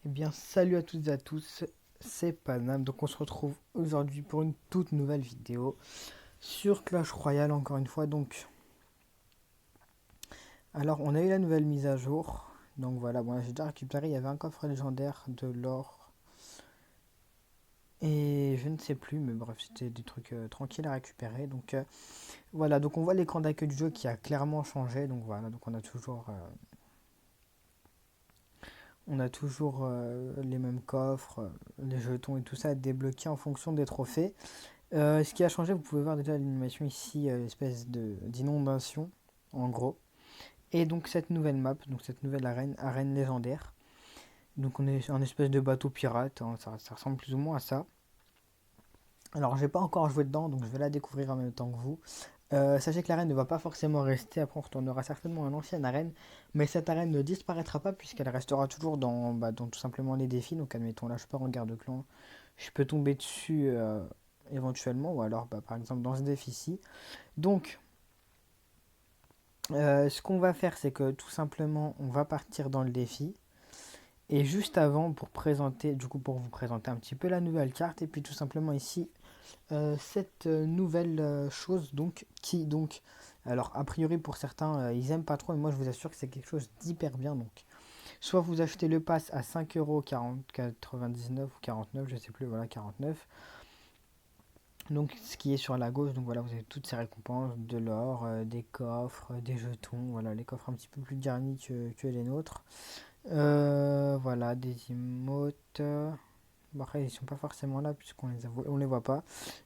Eh bien, salut à toutes et à tous, c'est Panam. Donc, on se retrouve aujourd'hui pour une toute nouvelle vidéo sur Clash Royale, encore une fois. Donc, alors, on a eu la nouvelle mise à jour. Donc, voilà, bon, j'ai déjà récupéré. Il y avait un coffre légendaire, de l'or et je ne sais plus, mais bref, c'était des trucs tranquilles à récupérer. Donc, voilà, donc on voit l'écran d'accueil du jeu qui a clairement changé. Donc, voilà, donc on a toujours les mêmes coffres, les jetons et tout ça à débloquer en fonction des trophées. Ce qui a changé, vous pouvez voir déjà l'animation ici, espèce de d'inondation, en gros. Et donc cette nouvelle map, donc cette nouvelle arène légendaire. Donc on est un espèce de bateau pirate, hein, ça ressemble plus ou moins à ça. Alors j'ai pas encore joué dedans, donc je vais la découvrir en même temps que vous. Sachez que l'arène ne va pas forcément rester, après on retournera certainement à l'ancienne arène, mais cette arène ne disparaîtra pas puisqu'elle restera toujours dans tout simplement les défis. Donc admettons là je pars en guerre de clan, je peux tomber dessus éventuellement, ou alors par exemple dans ce défi-ci. Donc ce qu'on va faire, c'est que tout simplement, on va partir dans le défi. Et juste avant, pour vous présenter un petit peu la nouvelle carte, et puis tout simplement ici, cette nouvelle chose, alors a priori pour certains, ils aiment pas trop, mais moi je vous assure que c'est quelque chose d'hyper bien. Donc, soit vous achetez le pass à 5,99 € ou 49, je sais plus, voilà, 49. Donc ce qui est sur la gauche, donc voilà, vous avez toutes ces récompenses, de l'or, des coffres, des jetons, voilà, les coffres un petit peu plus garnis que les nôtres. Voilà, des emotes. Bon, après, ils sont pas forcément là on les voit pas.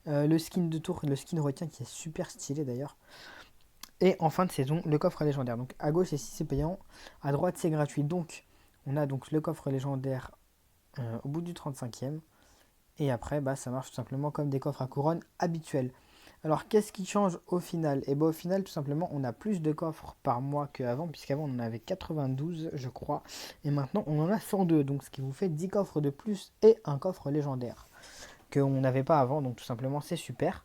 Le skin de tour, le skin retien qui est super stylé d'ailleurs. Et en fin de saison, le coffre légendaire. Donc à gauche, ici c'est payant, à droite c'est gratuit. Donc on a donc le coffre légendaire au bout du 35e. Et après, bah, ça marche tout simplement comme des coffres à couronne habituels. Alors, qu'est-ce qui change au final? Et bah, au final, tout simplement, on a plus de coffres par mois qu'avant, puisqu'avant on en avait 92, je crois, et maintenant on en a 102, donc ce qui vous fait 10 coffres de plus et un coffre légendaire qu'on n'avait pas avant, donc tout simplement c'est super.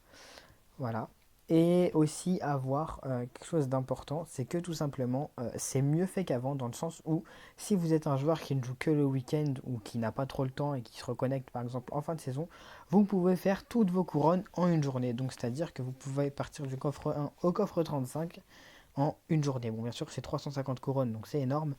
Voilà. Et aussi avoir quelque chose d'important, c'est que tout simplement c'est mieux fait qu'avant dans le sens où si vous êtes un joueur qui ne joue que le week-end ou qui n'a pas trop le temps et qui se reconnecte par exemple en fin de saison, vous pouvez faire toutes vos couronnes en une journée. Donc c'est-à-dire que vous pouvez partir du coffre 1 au coffre 35 en une journée. Bon bien sûr c'est 350 couronnes donc c'est énorme.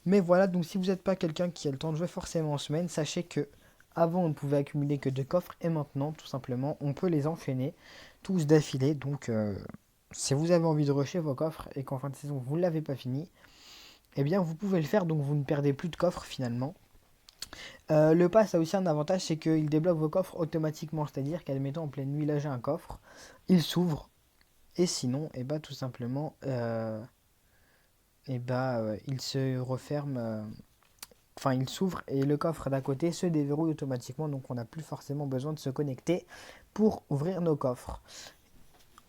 Mais voilà, donc si vous n'êtes pas quelqu'un qui a le temps de jouer forcément en semaine, sachez que avant on ne pouvait accumuler que deux coffres et maintenant tout simplement on peut les enchaîner tous d'affilée. Donc si vous avez envie de rusher vos coffres et qu'en fin de saison vous ne l'avez pas fini, eh bien vous pouvez le faire donc vous ne perdez plus de coffres finalement. Le pass a aussi un avantage, c'est qu'il débloque vos coffres automatiquement, c'est-à-dire qu'admettons en pleine nuit là j'ai un coffre, il s'ouvre et sinon et bah tout simplement il se referme. Enfin, il s'ouvre et le coffre d'à côté se déverrouille automatiquement, donc on n'a plus forcément besoin de se connecter pour ouvrir nos coffres.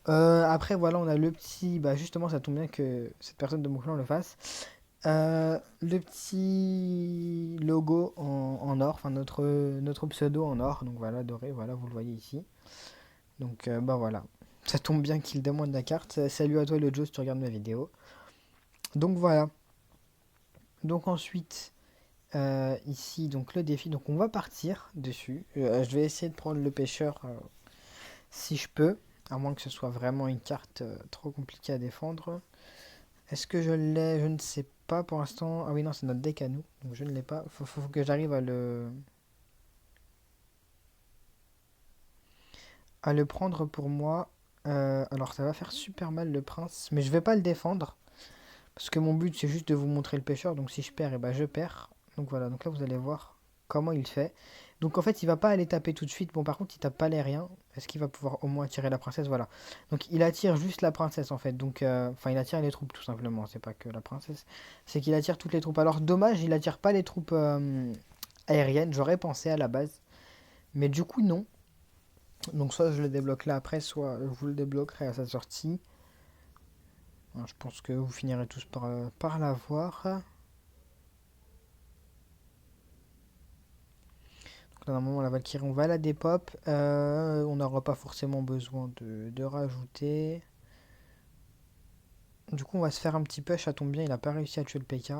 Après, voilà, on a le petit. Bah, justement, ça tombe bien que cette personne de mon clan le fasse. Le petit logo en or, enfin notre pseudo en or, donc voilà, doré, voilà, vous le voyez ici. Donc, bah voilà. Ça tombe bien qu'il demande la carte. Salut à toi, le Joe, si tu regardes ma vidéo. Donc voilà. Donc ensuite, ici, donc le défi. Donc on va partir dessus. Je vais essayer de prendre le pêcheur si je peux. À moins que ce soit vraiment une carte trop compliquée à défendre. Est-ce que je l'ai? Je ne sais pas pour l'instant. Ah oui, non, c'est notre deck à nous. Donc je ne l'ai pas. Faut que j'arrive à le prendre pour moi. Alors ça va faire super mal le prince. Mais je vais pas le défendre. Parce que mon but c'est juste de vous montrer le pêcheur. Donc si je perds, et ben je perds. Donc voilà. Donc là vous allez voir comment il fait. Donc en fait il va pas aller taper tout de suite. Bon par contre il tape pas les rien. Est-ce qu'il va pouvoir au moins attirer la princesse? Voilà. Donc il attire juste la princesse en fait. Donc enfin il attire les troupes tout simplement. C'est pas que la princesse. C'est qu'il attire toutes les troupes. Alors dommage il attire pas les troupes aériennes. J'aurais pensé à la base. Mais du coup non. Donc soit je le débloque là après, soit je vous le débloquerai à sa sortie. Alors, je pense que vous finirez tous par l'avoir. Donc là, normalement la Valkyrie on va la dépop. On n'aura pas forcément besoin de rajouter. Du coup on va se faire un petit push, ça tombe bien, il a pas réussi à tuer le PK.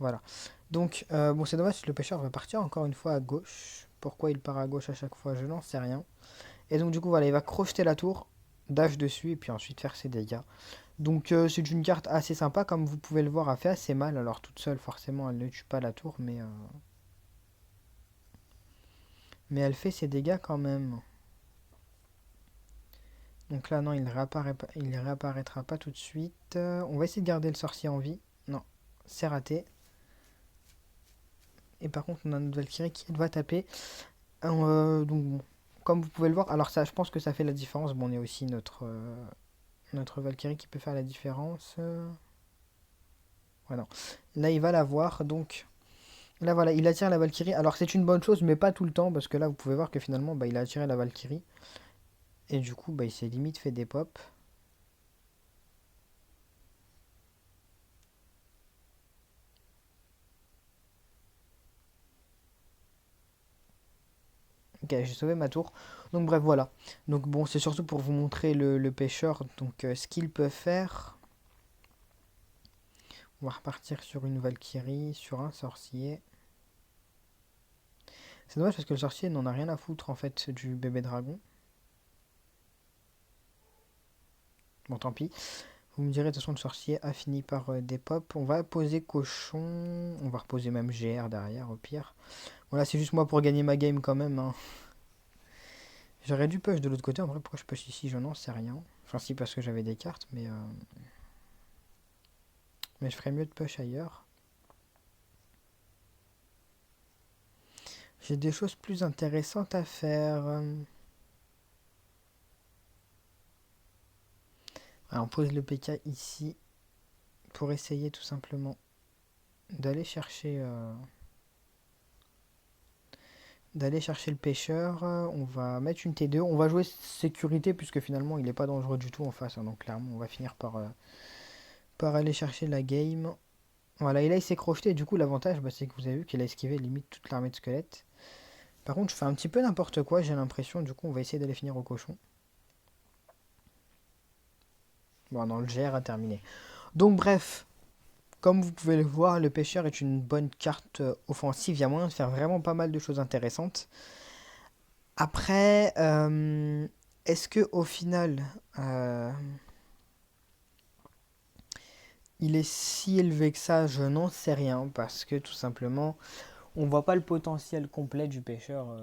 Voilà. Donc, bon, c'est dommage, le pêcheur va partir encore une fois à gauche. Pourquoi il part à gauche à chaque fois, je n'en sais rien. Et donc, du coup, voilà, il va crocheter la tour, dash dessus, et puis ensuite faire ses dégâts. Donc, c'est une carte assez sympa, comme vous pouvez le voir, elle fait assez mal. Alors, toute seule, forcément, elle ne tue pas la tour, mais elle fait ses dégâts quand même. Donc là, non, il réapparaîtra pas tout de suite. On va essayer de garder le sorcier en vie. Non, c'est raté. Et par contre, on a notre Valkyrie qui doit taper. Donc bon, comme vous pouvez le voir, alors ça, je pense que ça fait la différence. Bon, on a aussi notre Valkyrie qui peut faire la différence. Voilà. Là, il va la voir. Donc là, voilà, il attire la Valkyrie. Alors c'est une bonne chose, mais pas tout le temps, parce que là, vous pouvez voir que finalement, bah, il a attiré la Valkyrie. Et du coup, bah, il s'est limite fait des pops. Ok, j'ai sauvé ma tour. Donc bref, voilà. Donc bon, c'est surtout pour vous montrer le pêcheur. Donc ce qu'il peut faire. On va repartir sur une Valkyrie, sur un sorcier. C'est dommage parce que le sorcier n'en a rien à foutre en fait du bébé dragon. Bon, tant pis. Vous me direz, de toute façon, le sorcier a fini par des pops. On va poser cochon. On va reposer même GR derrière, au pire. Voilà, c'est juste moi pour gagner ma game quand même, hein. J'aurais dû push de l'autre côté. En vrai, pourquoi je push ici, je n'en sais rien. Enfin, si, parce que j'avais des cartes, mais je ferais mieux de push ailleurs. J'ai des choses plus intéressantes à faire. Alors, on pose le PK ici pour essayer tout simplement d'aller chercher, le pêcheur. On va mettre une T2. On va jouer sécurité puisque finalement il n'est pas dangereux du tout en face, hein. Donc clairement on va finir par aller chercher la game. Voilà, et là il s'est crocheté. Du coup l'avantage bah, c'est que vous avez vu qu'il a esquivé limite toute l'armée de squelettes. Par contre je fais un petit peu n'importe quoi, j'ai l'impression. Du coup on va essayer d'aller finir au cochon. Bon non, le GR a terminé. Donc bref, comme vous pouvez le voir, le pêcheur est une bonne carte offensive. Il y a moyen de faire vraiment pas mal de choses intéressantes. Après, est-ce que au final, euh, il est si élevé que ça? Je n'en sais rien parce que tout simplement, on voit pas le potentiel complet du pêcheur.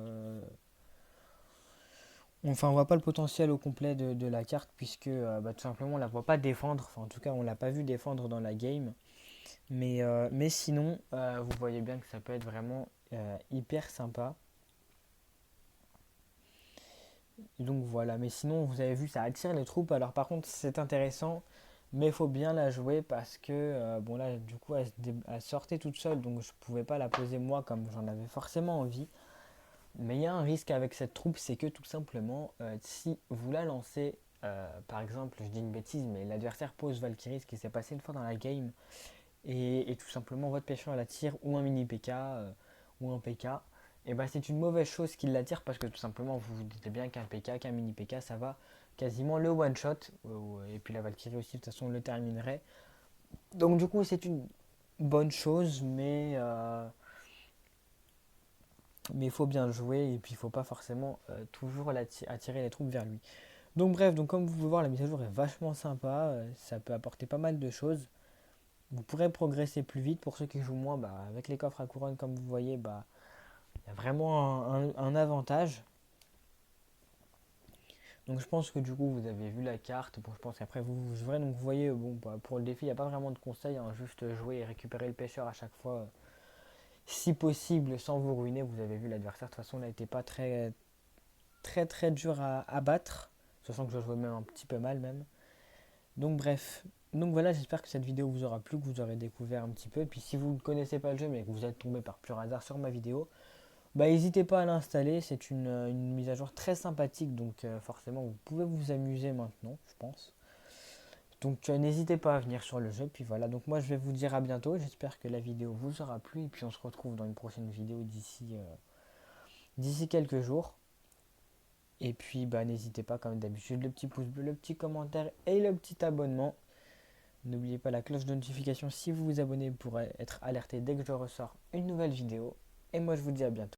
Enfin, on voit pas le potentiel au complet de la carte puisque bah, tout simplement on la voit pas défendre. Enfin, en tout cas, on l'a pas vu défendre dans la game. Mais sinon, vous voyez bien que ça peut être vraiment hyper sympa. Donc voilà, mais sinon vous avez vu ça attire les troupes. Alors par contre c'est intéressant, mais il faut bien la jouer parce que bon là du coup elle sortait toute seule donc je pouvais pas la poser moi comme j'en avais forcément envie. Mais il y a un risque avec cette troupe, c'est que tout simplement si vous la lancez, par exemple je dis une bêtise mais l'adversaire pose Valkyrie, ce qui s'est passé une fois dans la game, et tout simplement votre pêcheur la tire ou un mini PK ou un PK, et ben c'est une mauvaise chose qu'il la tire parce que tout simplement vous vous dites bien qu'un PK, qu'un mini PK ça va quasiment le one shot, et puis la Valkyrie aussi de toute façon le terminerait. Donc du coup c'est une bonne chose, mais il faut bien le jouer et puis il faut pas forcément toujours attirer les troupes vers lui. Donc bref, donc comme vous pouvez voir la mise à jour est vachement sympa, ça peut apporter pas mal de choses. Vous pourrez progresser plus vite. Pour ceux qui jouent moins, bah, avec les coffres à couronne, comme vous voyez, bah, il y a vraiment un avantage. Donc je pense que du coup vous avez vu la carte. Bon, je pense qu'après vous jouerez. Donc vous voyez, bon, bah, pour le défi, il n'y a pas vraiment de conseils, hein, juste jouer et récupérer le pêcheur à chaque fois. Si possible, sans vous ruiner. Vous avez vu l'adversaire, de toute façon, n'était pas très très très dur à battre. Sachant que je jouais même un petit peu mal même. Donc bref. Donc voilà, j'espère que cette vidéo vous aura plu, que vous aurez découvert un petit peu. Et puis si vous ne connaissez pas le jeu mais que vous êtes tombé par pur hasard sur ma vidéo, bah, n'hésitez pas à l'installer, c'est une mise à jour très sympathique, donc forcément vous pouvez vous amuser maintenant, je pense. Donc n'hésitez pas à venir sur le jeu, puis voilà, donc moi je vais vous dire à bientôt, j'espère que la vidéo vous aura plu, et puis on se retrouve dans une prochaine vidéo d'ici quelques jours. Et puis bah, n'hésitez pas comme d'habitude, le petit pouce bleu, le petit commentaire et le petit abonnement. N'oubliez pas la cloche de notification si vous vous abonnez pour être alerté dès que je ressors une nouvelle vidéo. Et moi je vous dis à bientôt.